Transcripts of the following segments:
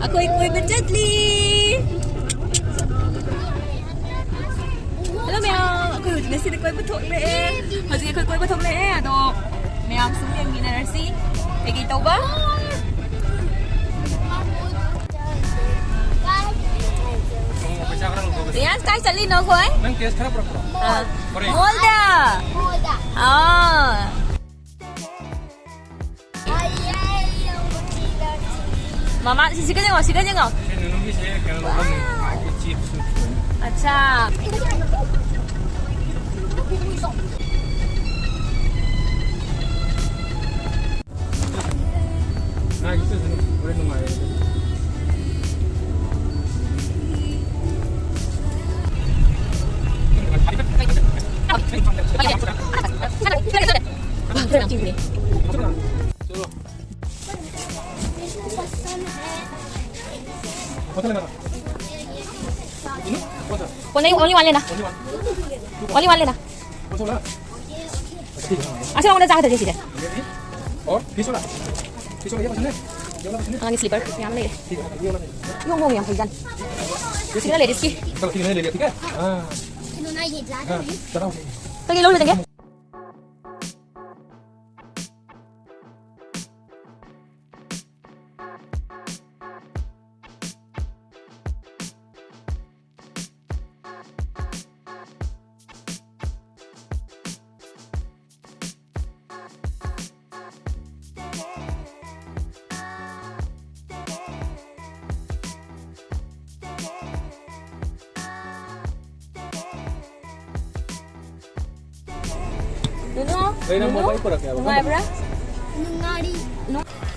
Ako'y gently. Hello Mayam. Ako'y nasi ako'y betul le. Haji ako'y betul le. Ado Mayam sumiyang minarsi. Lagi tahu ba? Yan, kaya cali no koy? Nang case khara pura. Molda. Ah. Mama, sisi ka niyo. Ini nunggu saya kalau lagi chip sup. अच्छा Nah gitu sih, boleh nunggu aja. Only one lên nào. Only one lên nào. À sao ông đã ra được gì đấy? Lagi slipper, yang mana? Yung mau yang hujan. Sini ladies ki. Kalau sini ladies ki kan? Ini naik jalan. Pergi dulu tengah.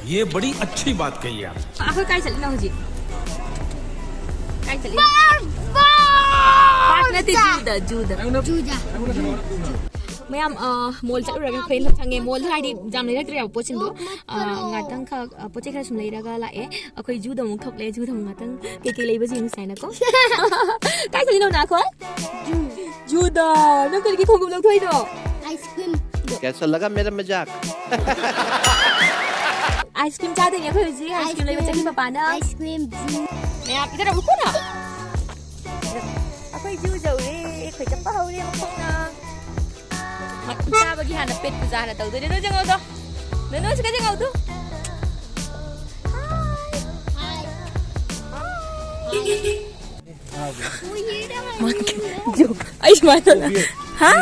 ये बड़ी अच्छी बात कही आप. Aku kai cali na huji. Kai cali. Park na ti juda. Mayam mall chalu raga khain thange mall hai di jam lai rakre ya pochin do ngatang kha poche kha sum lai raga la e akhoi juda mung thok le juda ngatang ke ke lai ba jing sai na ko kai cali no na ko juda no ke ki khom gum lok thoi do ice cream कैसा लगा मेरा मजाक ice cream चाहते हैं कोई जी ice cream ले बच्चे की पापा ना आइसक्रीम मैं आप इधर रुको ना अकोई जू जाऊ रे कोई चप्पा हो रे मखो ना मत जा बगी हाना पेट पूजा ना तो दे नो जंगो तो नो सका जंगो तो जो आइस मार ना हाँ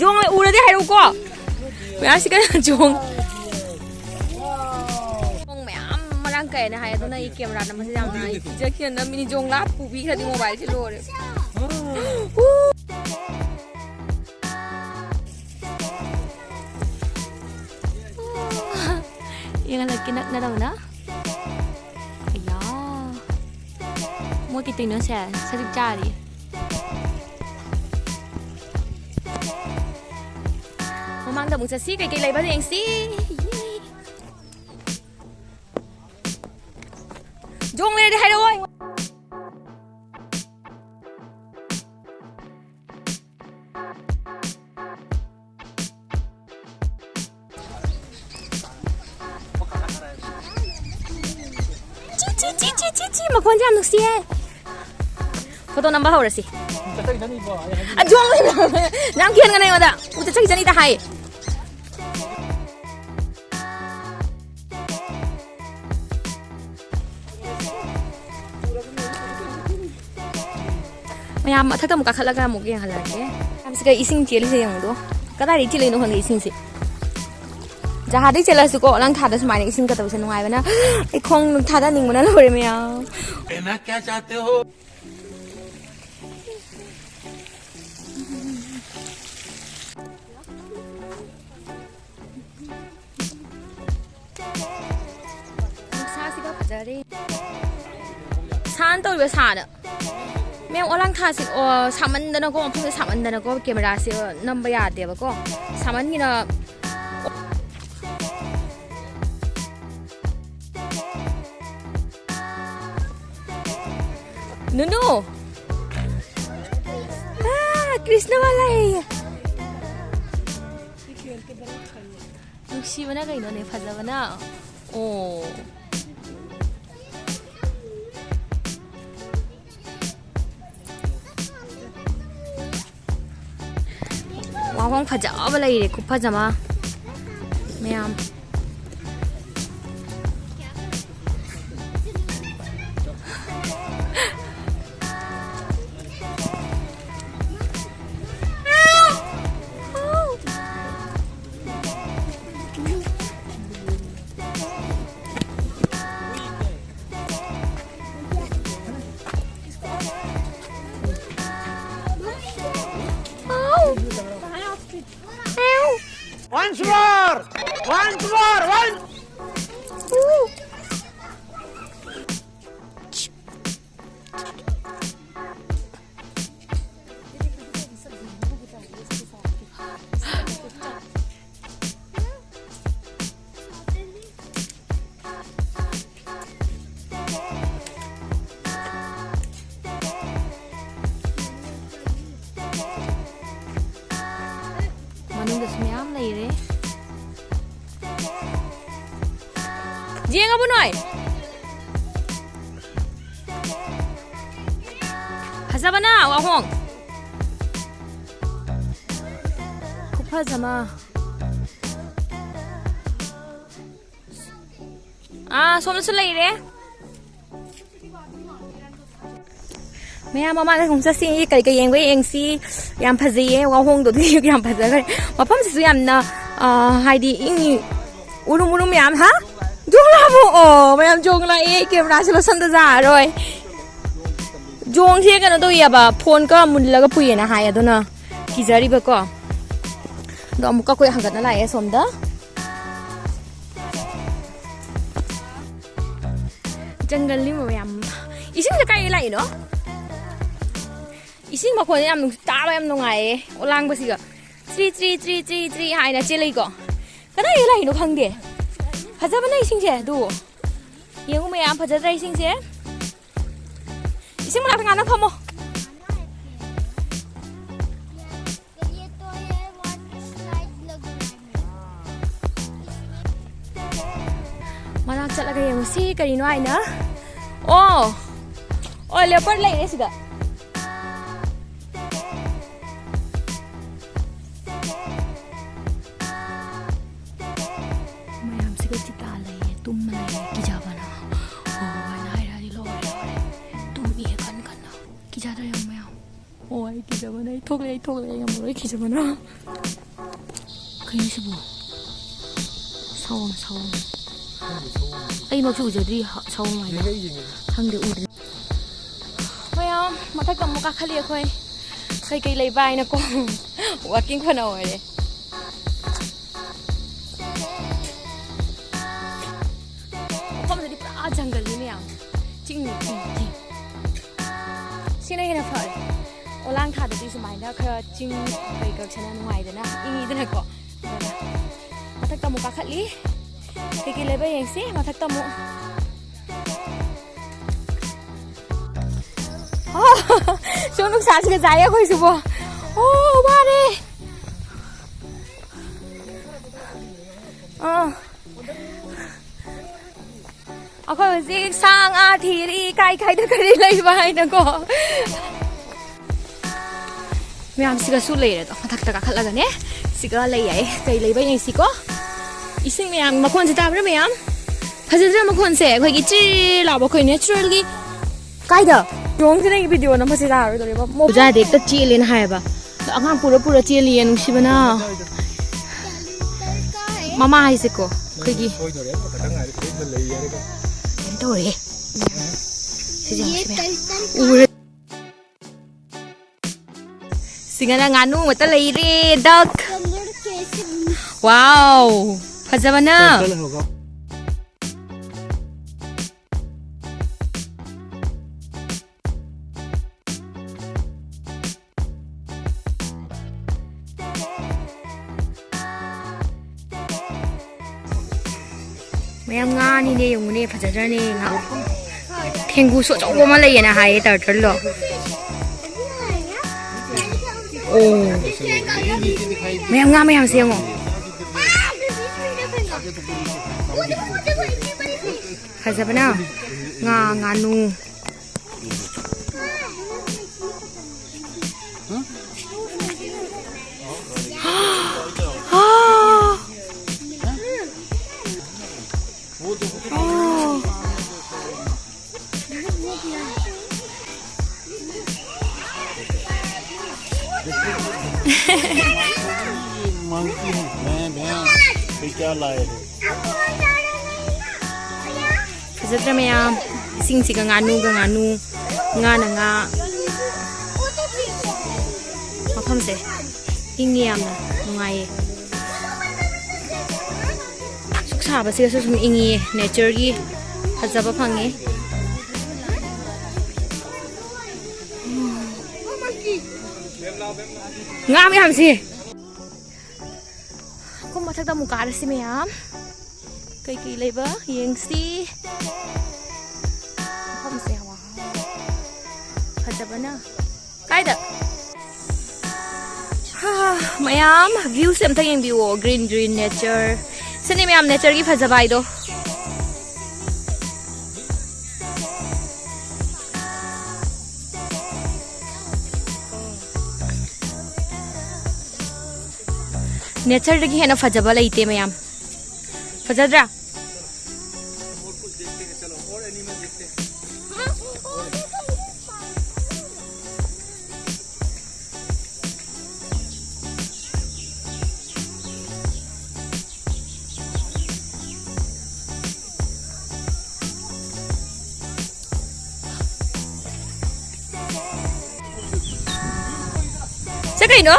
Jong ơi, u ra đi hay đâu có. Mẹ ăn xí cái Jong. Jong mẹ mà đang kể này hay tôi này camera nó mới làm này. Giờ kia nó mini Jong lap phụ bị cái mobile chứ rồi. Yang lagi nak na daw na. Kaya. Mo kiting no siya sa jari. Mang đậm một xí cái lấy bao nhiêu xí Dung lên đi hay đâu ơi chi mà con chăm được xí photo number hậu rồi xí à Dung lên đang kiên cái này mà đã udah cari cari dah hai Mayam thak ta muka khalaga mugi halage am se ising cheli se yang do kada ri cheli no hangi ising se jaha dei chela su ko lang tha da smai ising ka to se nungai bana ai khong tha da ning mana lore meya कहना क्या चाहते हो? sa si ba phajare san to be sa da मैं oolong था से सामान दना को अपने सामान दना को कैमरा से नंबर याद दे बको सामान की ना नुनु कृष्ण वाला है ꯅꯨꯡꯁꯤꯕꯅ ꯀꯩꯅꯣꯅꯦ ꯐꯖꯕꯅ ꯑꯣ ꯋꯥꯍꯣꯡ ꯐꯖꯕ ꯂꯩꯔꯦ ꯈꯨꯐꯖꯃ ꯃꯌꯥꯝ Once more! Once more! Once! ꯃꯅꯨꯡꯗꯁꯨ ꯃꯌꯥꯝ ꯂꯩꯔꯦ ꯌꯦꯡꯉꯕꯣ ꯅꯣꯏ ꯐꯖꯕꯅ ꯋꯥꯍꯣꯡ ꯈꯨꯐꯖꯃ ꯁꯣꯝꯗꯁꯨ ꯂꯩꯔꯦ ꯃꯌꯥꯝ ꯃꯃꯥꯡꯗ ꯈꯣꯡ ꯆꯠꯁꯤ ꯀꯔꯤ ꯀꯔꯤ ꯌꯦꯡꯕ ꯌꯦꯡꯁꯤ ꯌꯥꯝ ꯐꯖꯩꯌꯦ ꯋꯥꯍꯣꯡꯗꯣ ꯌꯥꯝ ꯐꯖꯈ꯭ꯔꯦ ꯃꯐꯝꯁꯤꯁꯨ ꯌꯥꯝꯅ ꯍꯥꯏꯗꯤ ꯏꯪꯉꯤ 우름 ꯃꯌꯥꯝ ꯍꯥ ꯖꯣꯡꯂꯥꯕꯣ ꯃꯌꯥꯝ ꯖꯣꯡꯂꯥꯛꯑꯦ ꯀꯦꯃꯦꯔꯥꯁꯦ ꯂꯣꯠꯁꯟꯗ ꯌꯥꯔꯔꯣꯏ ꯖꯣꯡꯁꯦ ꯀꯩꯅꯣ ꯇꯧꯏꯌꯦꯕ ꯐꯣꯟꯒ ꯃꯨꯜꯂꯒ ꯄꯨꯏꯌꯦꯅ ꯍꯥꯏ ꯑꯗꯨꯅ ꯀꯤꯖꯔꯤꯕꯀꯣ ꯑꯗꯣ ꯑꯃꯨꯛꯀ ꯑꯩꯈꯣꯏ ꯍꯪꯒꯠꯅ ꯂꯥꯛꯑꯦ ꯁꯣꯝꯗ ꯖꯪꯒꯜꯅꯤ ꯃꯌꯥꯝ 이승 가까이 라이노? 이승 막고는 ям 따로 ям 농아에 올랑버시가 트리 하이나 찔리고 가나이 라이노 강대 하자바나 이승제 도 영우메 안 파자다 이승제 이승 라핑 하나 커모 mana chat lagi yang mesti kali no aina oh leopard lai ni siga mayam siga cita lai tum lai kijabana oh nai ra lo tum ye kan na kijada yang mayam oh ai kijabana thok lai yang mo kijabana kai ni sibu sawang ai mà chủ gì sâu ngoài thằng được uống thôi không mà thấy cầm một cái khali thôi cây lấy bài nè cô walking phần nào vậy không thể đi ra jungle đi nè chinh xin đây là phải ở lang thả được đi số máy đó khi chinh cây cờ chân ngoài đấy nè ý thế này có mà thấy cầm một cái khali cái lấy bây giờ xí mà thật tâm mộ xuống lúc sáng cái dài khơi sụp ba đi khơi gì sang thì đi cay được cái đi lấy bài nó có mày xí cái sút lấy rồi mà thật khát là cái nè xí cái lấy vậy cái lấy bây giờ xí có 이승 매양 마콘 지다 그래 매양 파지드라 마콘세 거기 찔라 뭐 거기 내추럴기 가이드 용스네 비디오는 파지다 그래 뭐 보자 देखता 찔린 하여봐 아강 뿌러 찔리엔 우시바나 마마 하이세코 거기 또래 우리 싱가나 nganu mata leire duck wow 파자바나 mayam nga ni ne yung ne 파자자네 nga 캥구 소 조그만 레이나 하에 떨떨로 오 mayam nga mayam 세요 Fazabana nganu monkey क्या लाए Fazadra Mayam sing siga nganu nga na nga mafam se ingi yam na nungai suksa ba siga sum ingi nature gi fazaba phangi nga mi ham si ko mathak da mukar si Mayam kai leba yeng si không xe hoa fazabana kaida Mayam view sem thang view green nature sani Mayam nature gi fazabai do nature gi hena fazaba laite Mayam fazadra Sakay no?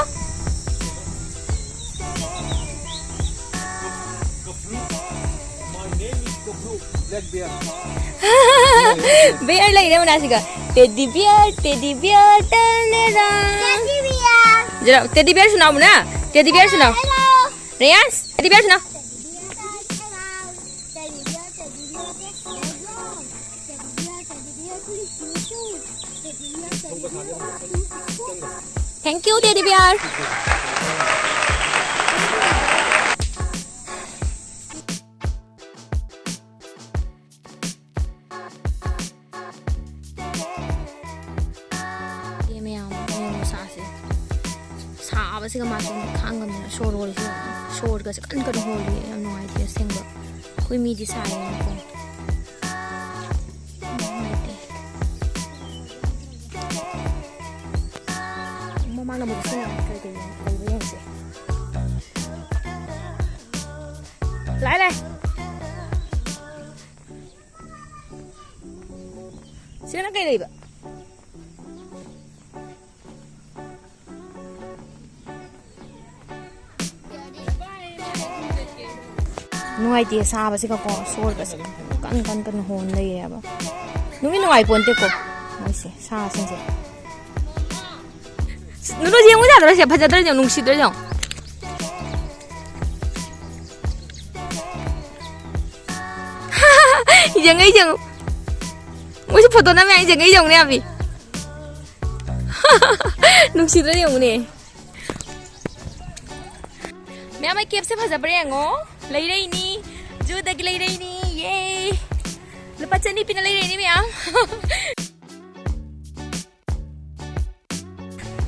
Bear lagi dah mana sih kak? Teddy bear, turn around. Teddy bear. Jom, teddy bear sunau mana? Teddy bear sunau. Hello. Reyas, teddy bear sunau. Thank you, teddy bear. Kasi kamasin kang kami na short roll siya. Short kasi kan holy am no idea singba. Kui mi design ko. Mama na mo sing kay yan siya. Lai. Sino kay Rebi? Nungai dia sah basi kau sol basi kan hon lagi ya ba. Nungai ponte ko. Nasi sah sini. Nunu dia muda terus siapa jatuh dia nungsi terus dia. Jangan. Mesti foto nama yang jangan ni abi. Nungsi terus dia ni. Maya mai kep se phasa brengo. Lay ni, judag lay ni, yay! Lepas ni pinalay ni Mayam.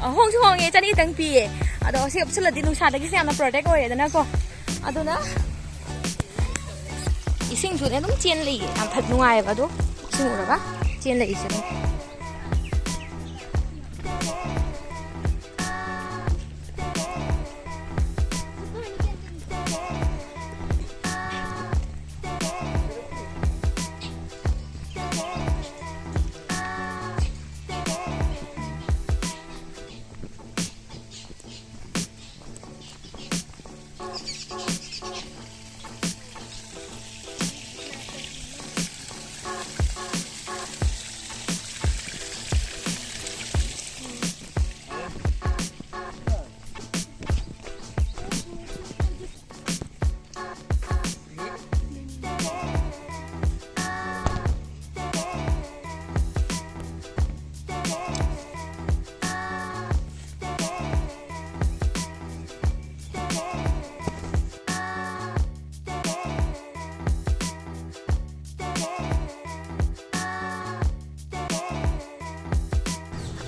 Hong ye cani tang pi. Ado siap sulit di nusa lagi siapa protect ya dan aku. Ado na. Ising tu ni tu cian lagi. Ampat nungai apa tu? Ising ura ba? Cian lagi ising.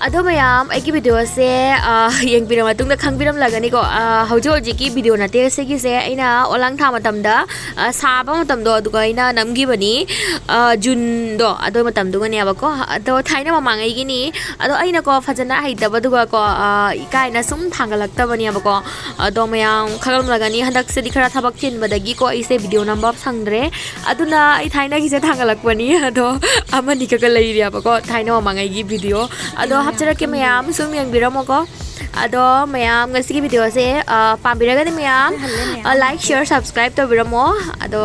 ꯑꯗꯣ ꯃꯌꯥꯝ ꯑꯩꯒꯤ ꯚꯤꯗꯤꯑꯣꯁꯦ ꯌꯦꯡꯕꯤꯔ ꯃꯇꯨꯡꯗ ꯈꯪꯕꯤꯔꯝꯂꯒꯅꯤꯀꯣ ꯍꯧꯖꯤꯛ ꯍꯧꯖꯤꯛꯀꯤ video ꯅꯠꯇꯦ ꯁꯤꯒꯤꯁꯦ ꯑꯩꯅ ꯑꯣꯂꯥꯡ ꯊꯥ ꯃꯇꯝꯗ ꯁꯥꯕ ꯃꯇꯝꯗꯣ ꯑꯗꯨꯒ ꯑꯩꯅ ꯅꯝꯈꯤꯕꯅꯤ ꯖꯨꯟꯗꯣ ꯑꯗꯨ ꯃꯇꯝꯗꯨꯒꯅꯦꯕꯀꯣ ꯑꯗꯣ ꯊꯥꯏꯅ ꯃꯃꯥꯡꯉꯩꯒꯤꯅꯤ ꯑꯗꯣ ꯑꯩꯅꯀꯣ ꯐꯖꯅ ꯍꯩꯇꯕꯗꯨꯒꯀꯣ ꯏꯀꯥꯏꯅ ꯁꯨꯝ ꯊꯥꯡꯒꯠꯂꯛꯇꯕꯅꯦꯕꯀꯣ ꯑꯗꯣ ꯃꯌꯥꯝ ꯈꯪꯂꯝꯂꯒꯅꯤ ꯍꯟꯗꯛꯁꯤꯗꯤ ꯈꯔ ꯊꯕꯛ ꯆꯤꯟꯕꯗꯒꯤꯀꯣ ꯑꯩꯁꯦ ꯚꯤꯗꯤꯑꯣ ꯅꯝꯕ ꯁꯪꯗ꯭ꯔꯦ ꯑꯗꯨꯅ ꯑꯩ ꯊꯥꯏꯅꯒꯤꯁꯦ ꯊꯥꯡꯒꯠꯂꯛꯄꯅꯤ ꯑꯗꯣ ꯑꯃꯅꯤ ꯈꯛ ꯂꯩꯔꯤꯌꯦꯕꯀꯣ ꯊꯥꯏꯅ ꯃꯃꯥꯡꯉꯩꯒꯤ ꯚꯤꯗꯤꯑꯣ ꯑꯗꯣ ꯍꯥꯞꯆꯔꯛꯀꯦ ꯃꯌꯥꯝ ꯁꯨꯝ ꯌꯦꯡꯕꯤꯔꯝꯃꯣꯀꯣ ꯑꯗꯣ ꯃꯌꯥꯝ ꯉꯁꯤꯒꯤ ꯚꯤꯗꯤꯑꯣꯁꯦ ꯄꯥꯝꯕꯤꯔꯒꯗꯤ ꯃꯌꯥꯝ ꯂꯥꯏꯛ ꯁꯤꯌꯔ ꯁꯕꯁꯀ꯭ꯔꯥꯏꯕ ꯇꯧꯕꯤꯔꯝꯃꯣ ꯑꯗꯣ